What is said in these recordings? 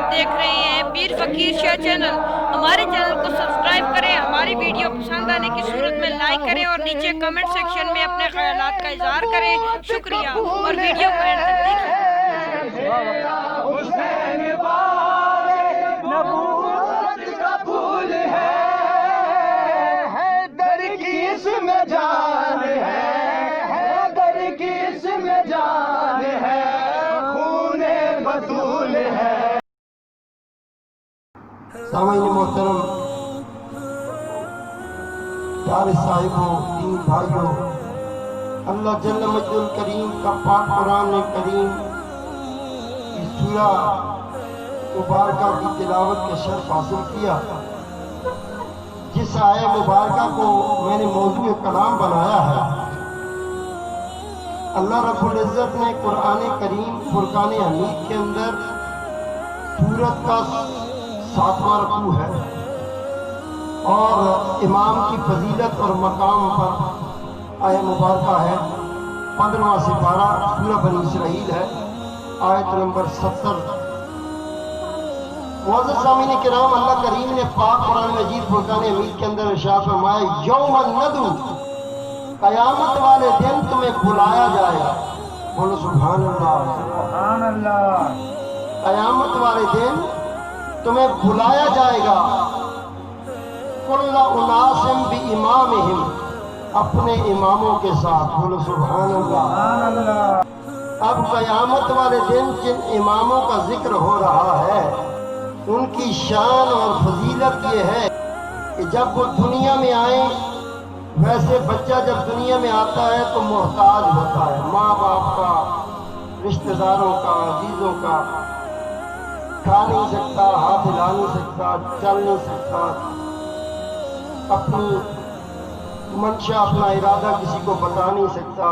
आप देख रहे हैं पीर फकीर शेयर चैनल। हमारे चैनल को सब्सक्राइब करें, हमारी वीडियो पसंद आने की सूरत में लाइक करें और नीचे कमेंट सेक्शन में अपने ख्यालात का इजहार करें। शुक्रिया और वीडियो को एंड तक देखिए। सामाइन मोहतरम, प्यारे साहिबों, दीन भाइयों, अल्लाह जल्ल मजदुल करीम का पाक कुरान करीम की सूरा मुबारका की तिलावत के शर्फ हासिल किया। जिस आया मुबारका को मैंने मौजूद कलाम बनाया है, अल्लाह रब्बुल इज़्ज़त ने कुरान करीम फुरकान हमीद के अंदर सूरत का 7वां रकू है और इमाम की फजीलत और मकाम पर आया मुबारका है। 15वां सिपारा सूरह बनी इसराइल है, आयत नंबर 70। मुअज़्ज़ज़ सामीन किराम, अल्लाह करीम ने पाक कुरान मजीद फुरकान हमीद के अंदर इरशाद फरमाया, यौमन नदू, कयामत वाले दिन तुम्हें बुलाया जाएगा। बोलो सुभान अल्लाह, सुभान अल्लाह। कयामत वाले दिन तुम्हें बुलाया जाएगा। कुल्ला उनासिम बि इमामिहिम, अपने इमामों के साथ। बोलो सुभान अल्लाह। अब कयामत वाले दिन जिन इमामों का जिक्र हो रहा है, उनकी शान और फजीलत ये है कि जब वो दुनिया में आए, वैसे बच्चा जब दुनिया में आता है तो मोहताज होता है माँ बाप का, रिश्तेदारों का, अजीजों का। खा नहीं सकता, हाथ हिला नहीं सकता, चल नहीं सकता, अपनी मंशा, अपना इरादा किसी को बता नहीं सकता,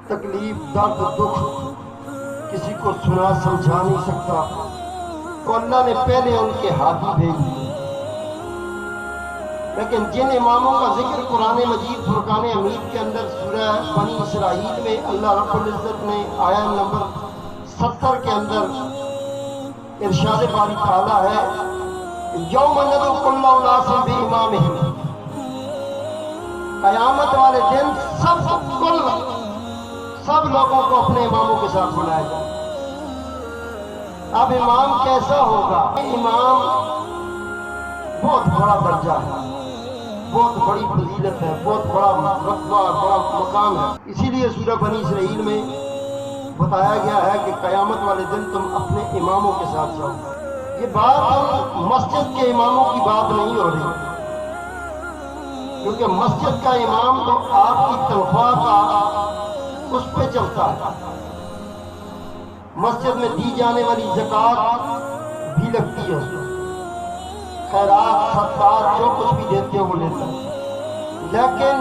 तकलीफ, दर्द, दुख किसी को सुना समझा नहीं सकता। तो अल्लाह ने पहले उनके हाथी भेज दिए। लेकिन जिन इमामों का जिक्र कुरान मजीद फुरकान हमीद के अंदर सूरह बनी इसराइल में अल्लाह रब्बुल इज़्ज़त ने आया नंबर 70 के अंदर इरशाद बारी ताला है, यौम नदू कुल्ला उनासिम बि इमामिहिम, कयामत वाले दिन सब लोगों को अपने इमामों के साथ बुलाएगा। अब इमाम कैसा होगा? इमाम बहुत बड़ा दर्जा है, बहुत बड़ी फजीलत है, बहुत बड़ा रतबा, बड़ा मकाम है। इसीलिए सूरह बनी इसराइल में बताया गया है कि कयामत वाले दिन तुम अपने इमामों के साथ जाओ। ये बात मस्जिद के इमामों की बात नहीं हो रही, क्योंकि मस्जिद का इमाम तो आपकी तनख्वाह का उस पे चलता है। मस्जिद में दी जाने वाली ज़कात भी लगती है उसमें, खैरात, सदक़ात जो कुछ भी देते हो वो लेता है। लेकिन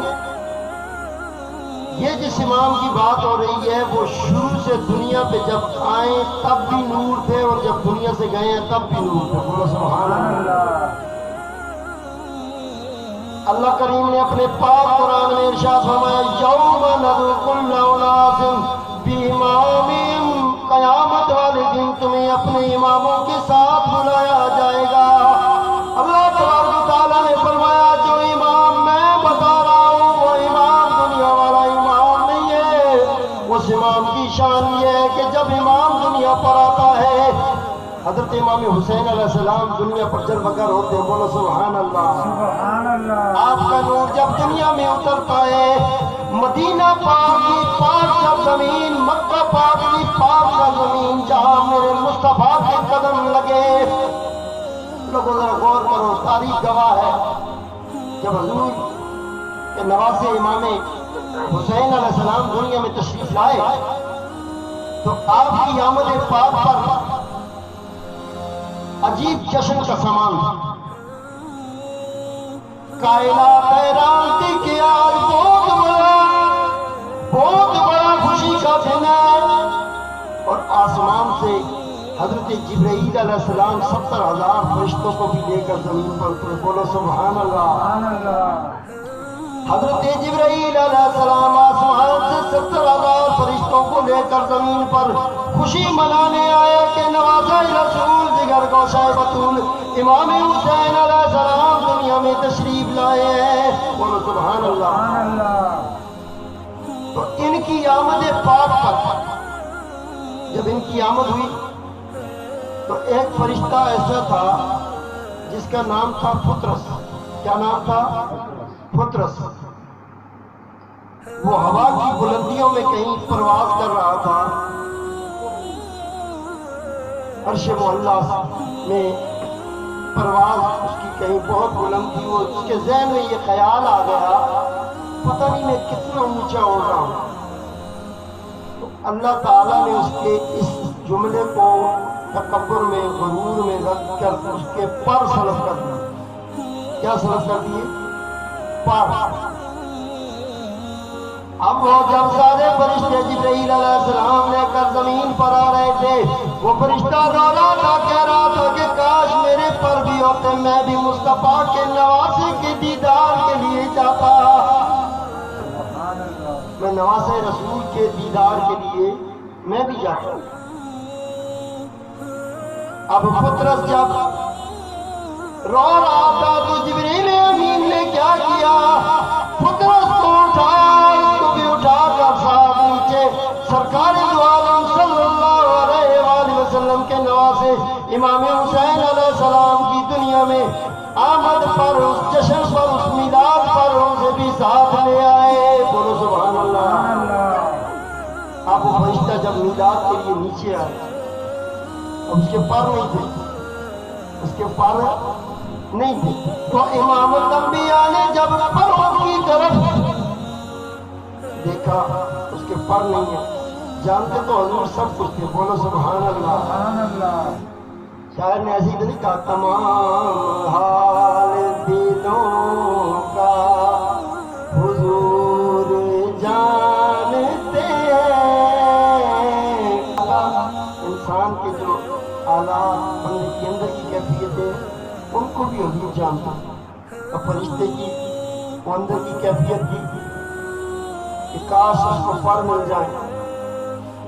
ये जिस इमाम की बात हो रही है, वो शुरू से दुनिया पे जब आए तब भी नूर थे और जब दुनिया से गए हैं तब भी नूर थे। बोलो सुभान अल्लाह। अल्लाह करीम ने अपने पाक कुरान में इरशाद फरमाया, यौम नदू कुल्ला उनासिम बि इमामिहिम, कयामत वाले दिन तुम्हें अपने इमामों के साथ बुलाया जाएगा। अल्लाह तबारक तआला ने फरमाया, जो इमाम मैं बता रहा हूँ वो इमाम दुनिया वाला इमाम नहीं है। उस इमाम की शान ये है कि जब इमाम दुनिया पर आता है, हजरत इमाम हुसैन अलैहिस्सलाम दुनिया पर जलवगर होते हैं। बोलो सुभान अल्लाह, सुभान अल्लाह। आपका नूर जब दुनिया में उतरता है, मदीना पाक की पाक सा जमीन, मक्का पाक की पाक सा जमीन, जहाँ मेरे मुस्तफा के कदम लगे। लोगों जरा गौर करो, तारीख गवाह है, जब हुजूर के नवासे इमाम हुसैन अलैहिस्सलाम दुनिया में तशरीफ लाए तो आपकी आमद पाक पर अजीब जश्न का सामान था। कायनात हैरान थी कि आज बहुत बड़ा खुशी का दिन है। और आसमान से हजरत जिब्राईल अलैहिस्सलाम 70,000 फरिश्तों को भी लेकर जमीन पर उतरे। बोलो सुभान अल्लाह। हजरत जिब्राईल अलैहिस्सलाम आसमान से 70,000 फरिश्तों को लेकर जमीन पर खुशी मनाने आया कि नवाज़ा रसूल जिगर गोशाए बतूल इमाम हुसैन अलैहिस्सलाम दुनिया में तशरीफ लाए हैं। बोलो सुभान अल्लाह। तो इनकी आमद पाक पर जब इनकी आमद हुई तो एक फरिश्ता ऐसा था जिसका नाम था फुत्रस। क्या नाम था? फुत्रस। वो हवा की बुलंदियों में कहीं परवाज कर रहा था। अर्श मुअल्ला में परवाज उसकी कहीं बहुत बुलंद थी। वो उसके ज़हन में ये ख्याल आ गया, पता नहीं मैं कितना ऊंचा उड़ रहा हूँ। तो अल्लाह ताला ने उसके इस जुमले को तकब्बुर में, गुरूर में रख कर उसके पर सलब कर दिए। क्या सलब कर दिए? पर। अब वो जब सारे फरिश्ते जिब्राइल अलैहिस्सलाम लेकर जमीन पर आ रहे थे, वो फरिश्ता रो रहा था, कह रहा था कि काश मेरे पर भी होते, मैं भी मुस्तफा के नवासे के दीदार के लिए जाता। मैं नवासे रसूल के दीदार के लिए मैं भी जाता। अब फुत्रस जब रो रहा था तो जिब्रील अमीन ने क्या किया? फुत्रस को उठाया, इसको भी उठाकर साथ नीचे सरकार दो आलम सल्लल्लाहु अलैहि वसल्लम के नवासे इमाम हुसैन अलैहिस्सलाम की दुनिया में आमद पर, उस जश्न पर, उस मिलाद पर उसे भी साथ ले आए। बोलो सुभान अल्लाह। अब वो फरिश्ता जब मिलाद के लिए नीचे आए, अब उसके पर नहीं थे, उसके पर नहीं थे। तो इमाम अल-अंबिया ने जब परों की तरफ देखा, उसके पर नहीं है। जानते तो हुजूर सब कुछ थे। बोलो सुभान अल्लाह। शायर ने ऐसी नहीं कहा, तमाम हाल दिलों का हुजूर जानते हैं। इंसान के जो हालात, बंदे के अंदर की कैफियत है, उनको भी हुजूर जानता। और फरिश्ते की वो अंदर की कैफियत थी कि काश उसको पर मिल जाए।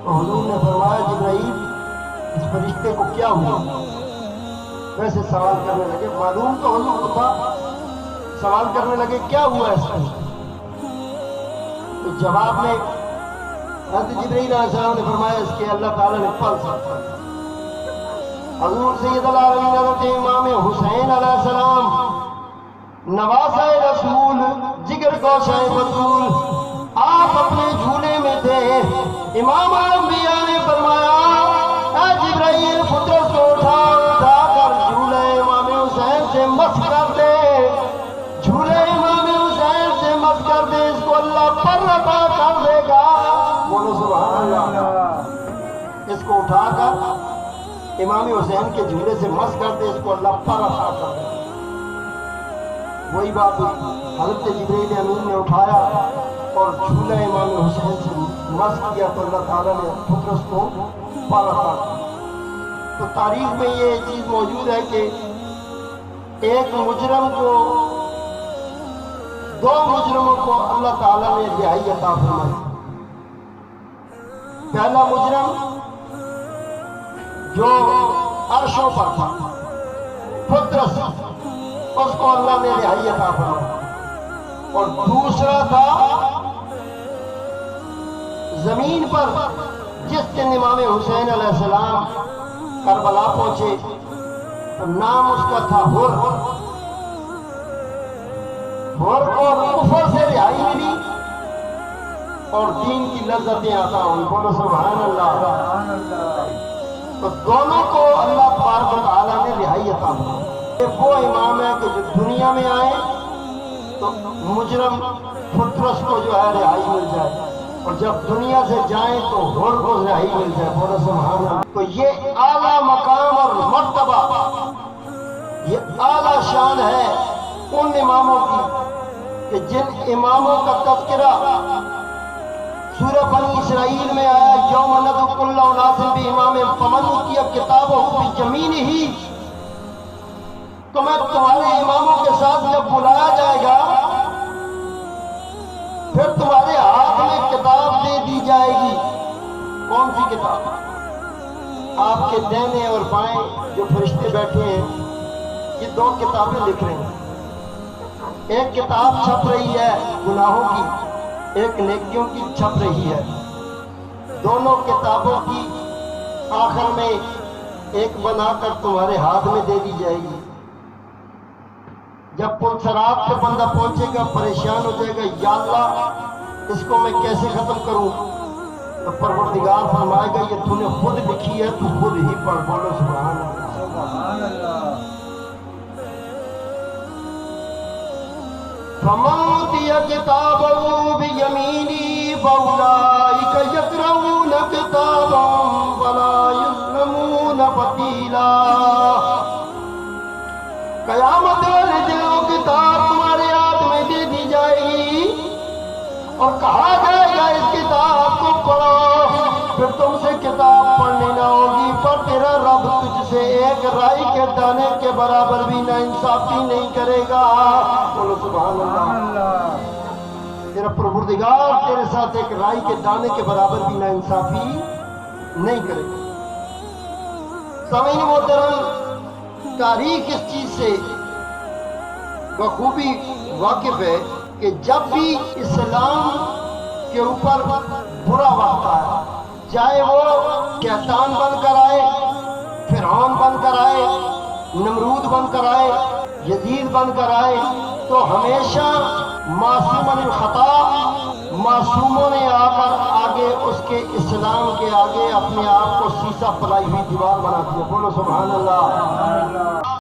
तो हुजूर ने फरमाया, जिब्राइल इस फरिश्ते को क्या हुआ? वैसे सवाल करने लगे। मालूम तो हुजूर को था, सवाल करने लगे क्या हुआ इस फरिश्ते? तो जवाब में हज़रत जिब्राइल अलैहिस्सलाम ने फरमाया, इसके अल्लाह ताला ने पर साथ हज़ूर सैयदुल आलमीन हज़रत इमाम हुसैन अलैहिस्सलाम नवासे रसूल जिगर गोशाए बतूल, आप अपने झूले में थे। इमाम अल-अंबिया ने फरमाया, ऐ जिब्राइल फुत्रस को उठा कर झूले इमाम हुसैन से मस कर दे, झूले इमाम हुसैन से मस कर दे, इसको अल्लाह पर अता कर देगा। बोलो सुभान अल्लाह। इसको उठाकर इमाम हुसैन के झूले से मस कर दे, इसको अल्लाह पर अता कर दे। वही बात हज़रत जिब्रील अमीन ने उठाया और झूला इमाम हुसैन से मस किया तो अल्लाह ताला ने फुत्रस को पर अता किया। तो तारीख में ये चीज़ मौजूद है कि एक मुजरम को, दो मुजरमों को अल्लाह ताला ने रिहाई अता फरमाई। पहला मुजरम जो अर्शों पर था, फुत्रस, उसको अल्लाह ने रिहाई अता फरमाई। और दूसरा था जमीन पर जिस दिन इमाम हुसैन अलैहिस्सलाम करबला पहुंचे, तो नाम उसका था हुर। हुर को कुफर से रिहाई मिली और दीन की लज्जतें अता हुई। बोलो सुभान अल्लाह। तो दोनों को अल्लाह तबारक व तआला ने रिहाई अता फरमाई। वो इमाम है कि जो दुनिया में आए तो मुजरम फुत्रस को जो है रिहाई मिल जाए, और जब दुनिया से जाए तो हुर को रिहाई मिल जाए। बोलो सुभान अल्लाह। तो ये आला मकाम और मर्तबा, ये आला शान है उन इमामों की कि जिन इमामों का तज़किरा सूरह बनी इसराइल में आया, यौम नदउ कुल्ला उनासिन बिइमामिहिम फमन उतिया किताबहु बियमीनिही। तो मैं तुम्हारे इमामों के साथ जब बुलाया जाएगा, फिर तुम्हारे हाथ में किताब दे दी जाएगी। कौन सी किताब? آپ کے دائیں اور بائیں جو فرشتے بیٹھے ہیں یہ دو کتابیں لکھ رہے ہیں. ایک کتاب چھپ رہی ہے گناہوں کی، ایک نیکیوں کی چھپ رہی ہے. دونوں کتابوں کی آخر میں ایک بنا کر تمہارے ہاتھ میں دے دی جائے گی. جب پل صراط پہ بندہ پہنچے گا پریشان ہو جائے گا، یا اللہ اس کو میں کیسے ختم کروں؟ تو پروردگار فرمائے گا یہ تو نے خود لکھی ہے، تو خود ہی پڑھ. بولو سبحان اللہ. فمن اوتي كتابه بيمينه فأولئك يقرؤون كتابهم ولا يظلمون فتيلا. قیامت والے دن وہ کتاب تمہارے ہاتھ میں دے دی جائے گی اور کہا جائے گا اس کتاب کو پڑھو. پھر تم سے کتاب پڑھنی نہ ہوگی، پر تیرا رب تجھ سے ایک رائی کے دانے کے برابر بھی نا انصافی نہیں کرے گا. بولو سبحان اللہ. تیرا پروردگار تیرے ساتھ ایک رائی کے دانے کے برابر بھی نا انصافی نہیں کرے گا. سامعین محترم، تاریخ اس چیز سے بخوبی واقف ہے کہ جب بھی اسلام کے اوپر برا وقت آیا، چاہے وہ شیطان بن کر آئے، فرعون بن کر آئے، نمرود بن کر آئے، یزید بن کر آئے، تو ہمیشہ معصوم الخطا معصوموں نے آ کر آگے اس کے اسلام کے آگے اپنے آپ کو سیسا پلائی ہوئی دیوار بنا دیا. بولو سبحان اللہ.